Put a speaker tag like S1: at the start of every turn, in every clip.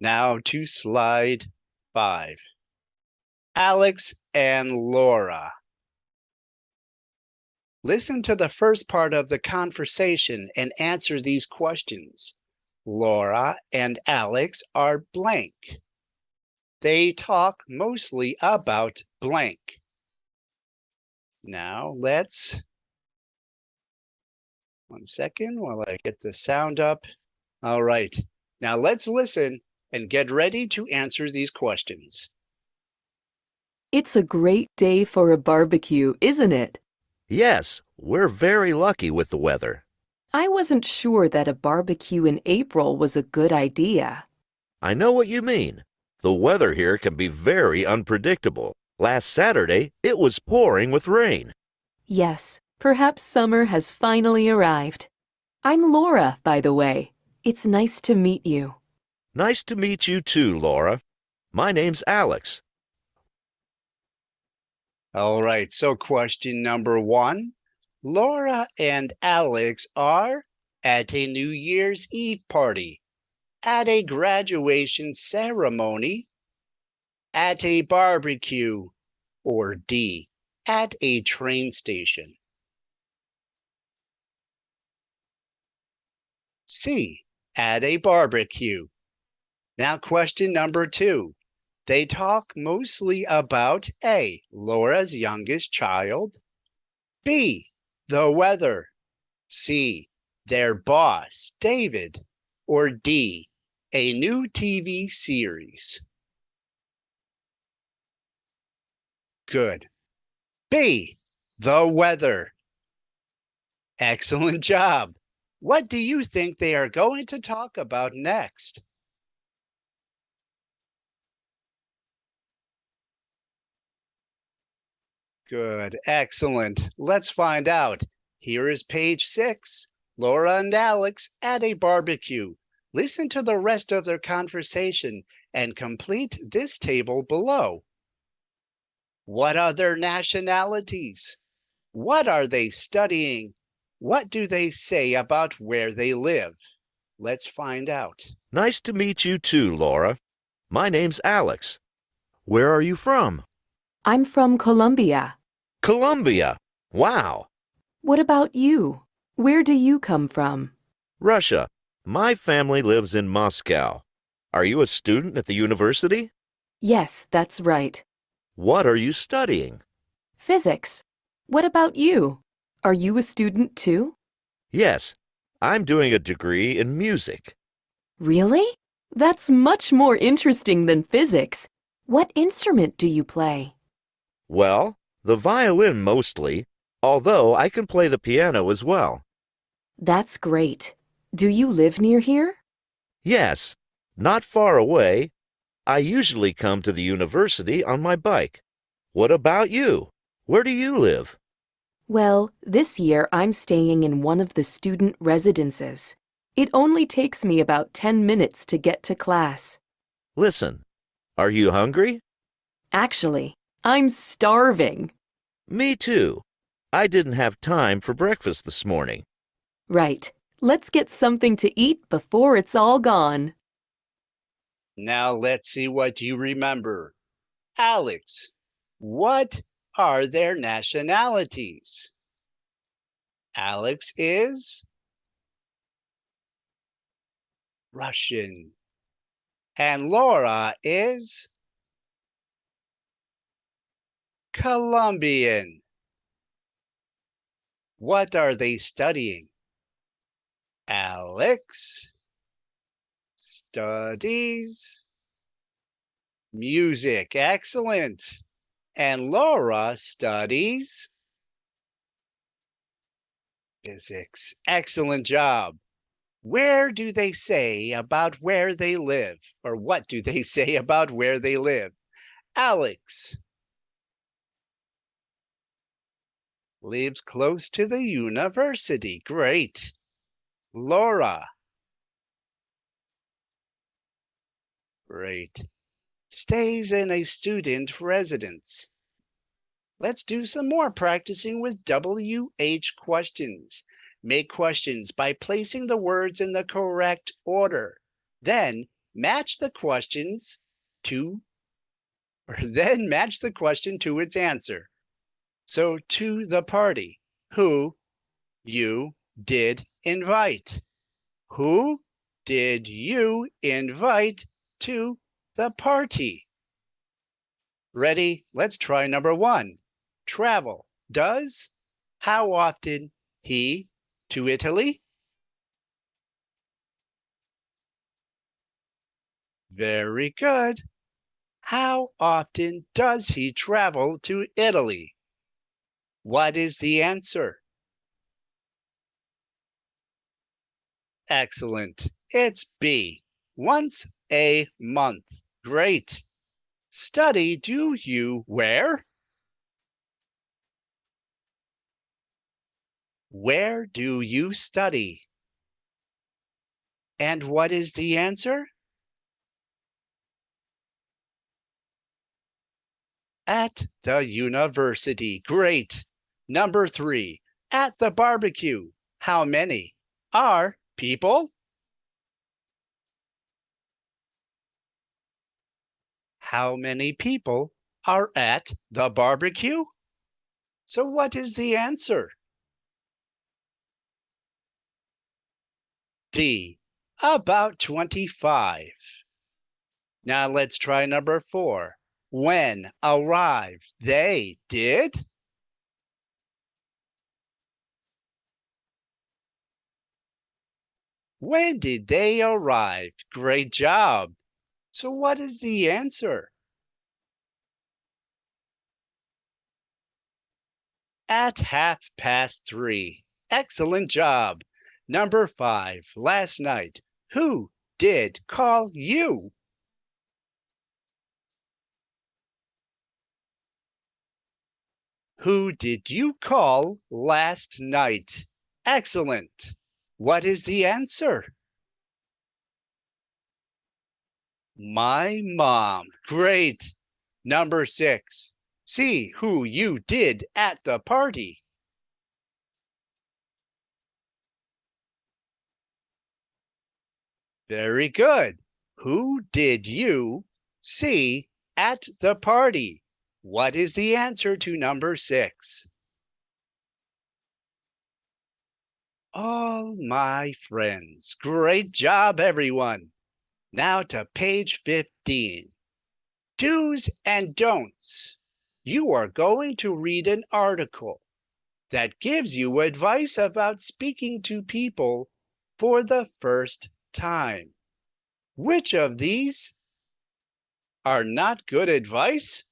S1: Now to slide 5. Alex and Laura. Listen to the first part of the conversation and answer these questions. Laura and Alex are blank. They talk mostly about blank. Now let's, 1 second while I get the sound up. All right, now let's listen and get ready to answer these questions.
S2: It's a great day for a barbecue, isn't it?
S3: Yes, we're very lucky with the weather.
S2: I wasn't sure that a barbecue in April was a good idea.
S3: I know what you mean. The weather here can be very unpredictable. Last Saturday, it was pouring with rain.
S2: Yes, perhaps summer has finally arrived. I'm Laura, by the way. It's nice to meet you.
S3: Nice to meet you too, Laura. My name's Alex.
S1: All right, so question number 1. Laura and Alex are at a New Year's Eve party, at a graduation ceremony, at a barbecue, or D, at a train station. C, at a barbecue. Now question number 2. They talk mostly about A, Laura's youngest child, B, the weather, C, their boss, David, or D, a new TV series. Good. B, the weather. Excellent job. What do you think they are going to talk about next? Good, excellent. Let's find out. Here is page 6. Laura and Alex at a barbecue. Listen to the rest of their conversation and complete this table below. What are their nationalities? What are they studying? What do they say about where they live? Let's find out.
S3: Nice to meet you too, Laura. My name's Alex. Where are you from?
S2: I'm from Colombia.
S3: Colombia. Wow.
S2: What about you? Where do you come from?
S3: Russia. My family lives in Moscow. Are you a student at the university?
S2: Yes, that's right.
S3: What are you studying?
S2: Physics. What about you? Are you a student too?
S3: Yes, I'm doing a degree in music.
S2: Really? That's much more interesting than physics. What instrument do you play?
S3: Well, the violin mostly, although I can play the piano as well.
S2: That's great. Do you live near here?
S3: Yes, not far away. I usually come to the university on my bike. What about you? Where do you live?
S2: Well, this year I'm staying in one of the student residences. It only takes me about 10 minutes to get to class.
S3: Listen, are you hungry?
S2: Actually, I'm starving.
S3: Me too. I didn't have time for breakfast this morning.
S2: Right. Let's get something to eat before it's all gone.
S1: Now let's see what you remember. Alex, what are their nationalities? Alex is Russian. And Laura is Colombian. What are they studying? Alex studies music. Excellent. And Laura studies physics. Excellent job. Where do they say about where they live? Or what do they say about where they live? Alex lives close to the university. Great. Laura. Great. Stays in a student residence. Let's do some more practicing with WH questions. Make questions by placing the words in the correct order. Then match the questions to, or then match the question to its answer. So to the party, who you did invite. Who did you invite to the party? Ready? Let's try number 1. Travel. Does. How often he to Italy? Very good. How often does he travel to Italy? What is the answer? Excellent. It's B. Once a month. Great. Study do you where? Where do you study? And what is the answer? At the university. Great. Number 3. At the barbecue. How many are people? How many people are at the barbecue? So what is the answer? D. About 25. Now let's try number 4. When arrived they did? When did they arrive? Great job. So what is the answer? At 3:30. Excellent job. Number 5. Last night. Who did call you? Who did you call last night? Excellent. What is the answer? My mom. Great. Number 6. See who you did at the party. Very good. Who did you see at the party? What is the answer to number 6? All my friends. Great job, everyone. Now to page 15. Do's and don'ts. You are going to read an article that gives you advice about speaking to people for the first time. Which of these are not good advice?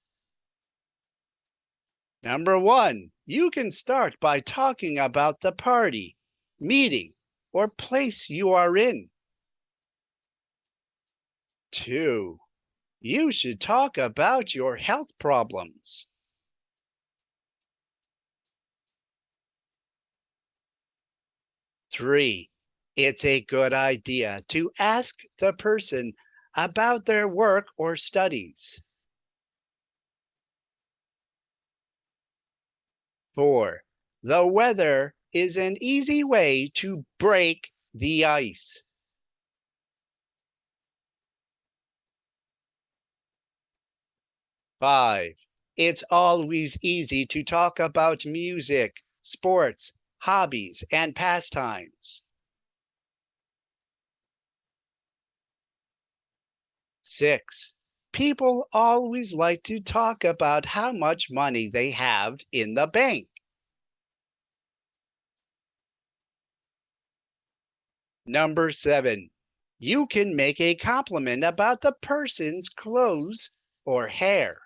S1: Number 1, you can start by talking about the party, meeting, or place you are in. 2, you should talk about your health problems. 3, it's a good idea to ask the person about their work or studies. 4, the weather is an easy way to break the ice. 5, it's always easy to talk about music, sports, hobbies, and pastimes. 6, people always like to talk about how much money they have in the bank. Number 7, you can make a compliment about the person's clothes or hair.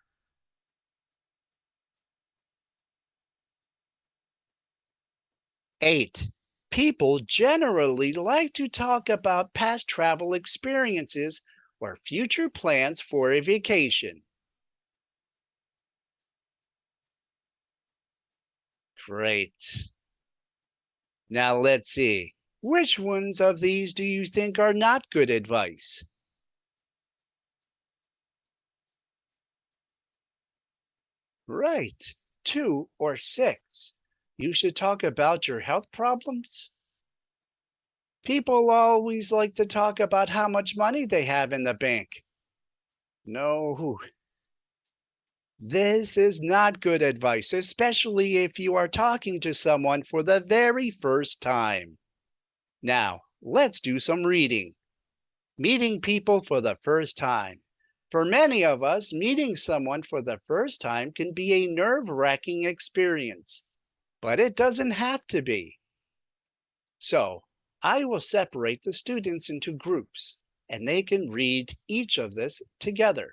S1: 8, people generally like to talk about past travel experiences or future plans for a vacation. Great. Now let's see. Which ones of these do you think are not good advice? Right. 2 or 6. You should talk about your health problems. People always like to talk about how much money they have in the bank. No, this is not good advice, especially if you are talking to someone for the very first time. Now, let's do some reading. Meeting people for the first time. For many of us, meeting someone for the first time can be a nerve-wracking experience, but it doesn't have to be. So, I will separate the students into groups, and they can read each of this together.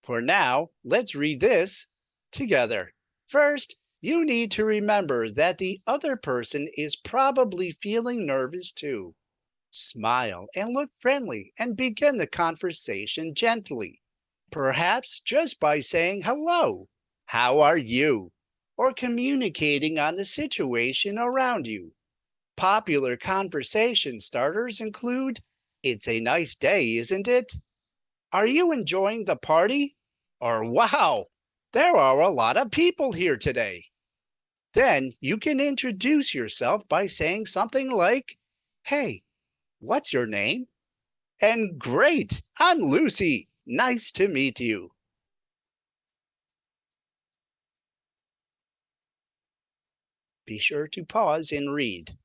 S1: For now, let's read this together. First, you need to remember that the other person is probably feeling nervous too. Smile and look friendly and begin the conversation gently. Perhaps just by saying hello, how are you? Or communicating on the situation around you. Popular conversation starters include, "It's a nice day, isn't it?" "Are you enjoying the party?" Or, "Wow, there are a lot of people here today." Then you can introduce yourself by saying something like, "Hey, what's your name?" And "Great, I'm Lucy. Nice to meet you." Be sure to pause and read.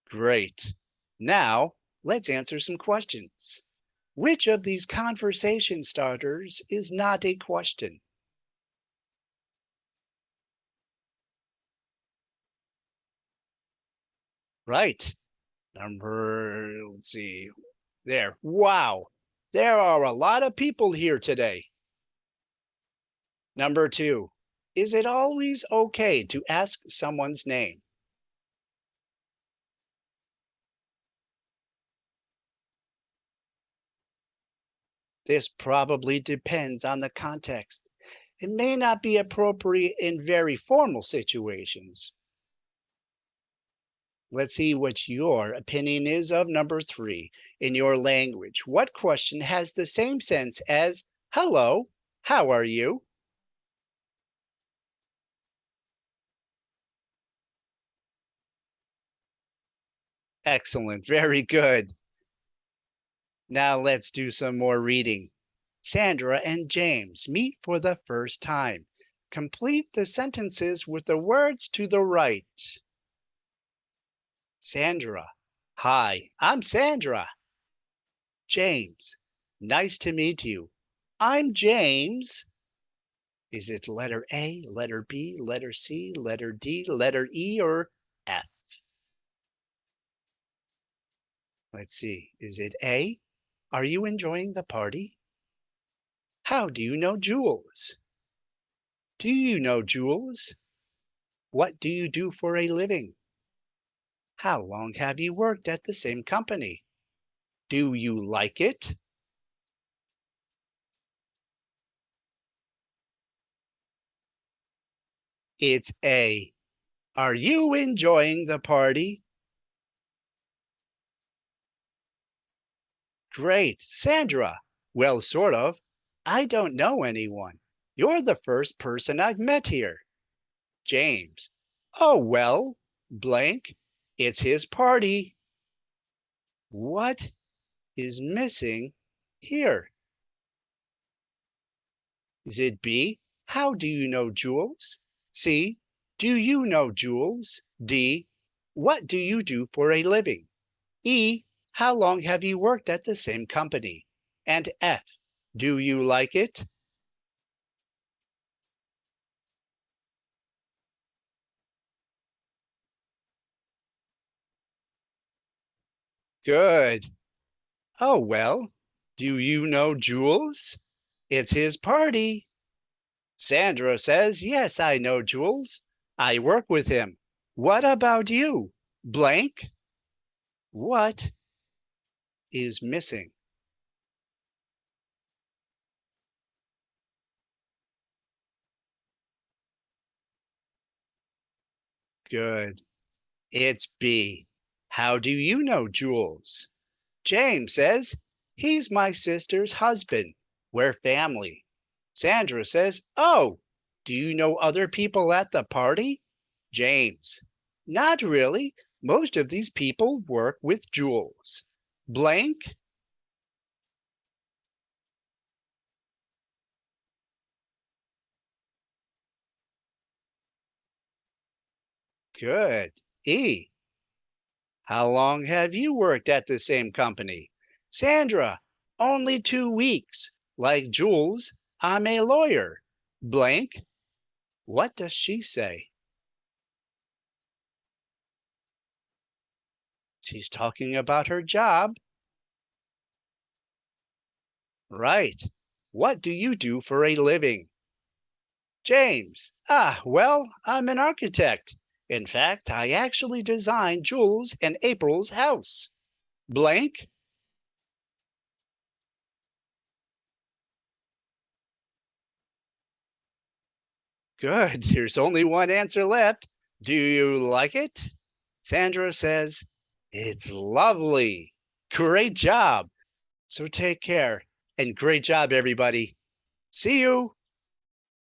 S1: Great. Now, let's answer some questions. Which of these conversation starters is not a question? Right. Let's see. There. Wow. There are a lot of people here today. Number two. Is it always okay to ask someone's name? This probably depends on the context. It may not be appropriate in very formal situations. Let's see what your opinion is of number three. In your language, what question has the same sense as hello, how are you? Excellent, very good. Now let's do some more reading. Sandra and James meet for the first time. Complete the sentences with the words to the right. Sandra. Hi, I'm Sandra. James. Nice to meet you. I'm James. Is it letter A, letter B, letter C, letter D, letter E, or F? Let's see. Is it A? Are you enjoying the party? How do you know Jules? Do you know Jules? What do you do for a living? How long have you worked at the same company? Do you like it? It's A. Are you enjoying the party? Great, Sandra. Well, sort of. I don't know anyone. You're the first person I've met here. James. Oh, well, blank. It's his party. What is missing here? Is it B? How do you know Jules? C. Do you know Jules? D. What do you do for a living? E. How long have you worked at the same company? And F. Do you like it? Good. Oh, well, do you know Jules? It's his party. Sandra says, yes, I know Jules. I work with him. What about you? Blank. What is missing? Good. It's B. How do you know Jules? James says, he's my sister's husband. We're family. Sandra says, oh, Do you know other people at the party? James. Not really. Most of these people work with Jules. Blank. Good. E. How long have you worked at the same company? Sandra. Only 2 weeks. Like Jules, I'm a lawyer. Blank. What does she say? She's talking about her job. Right. What do you do for a living? James. Well, I'm an architect. In fact, I actually designed Jules and April's house. Blank. Good. There's only one answer left. Do you like it? Sandra says, it's lovely. Great job. So take care and great job, everybody. See you.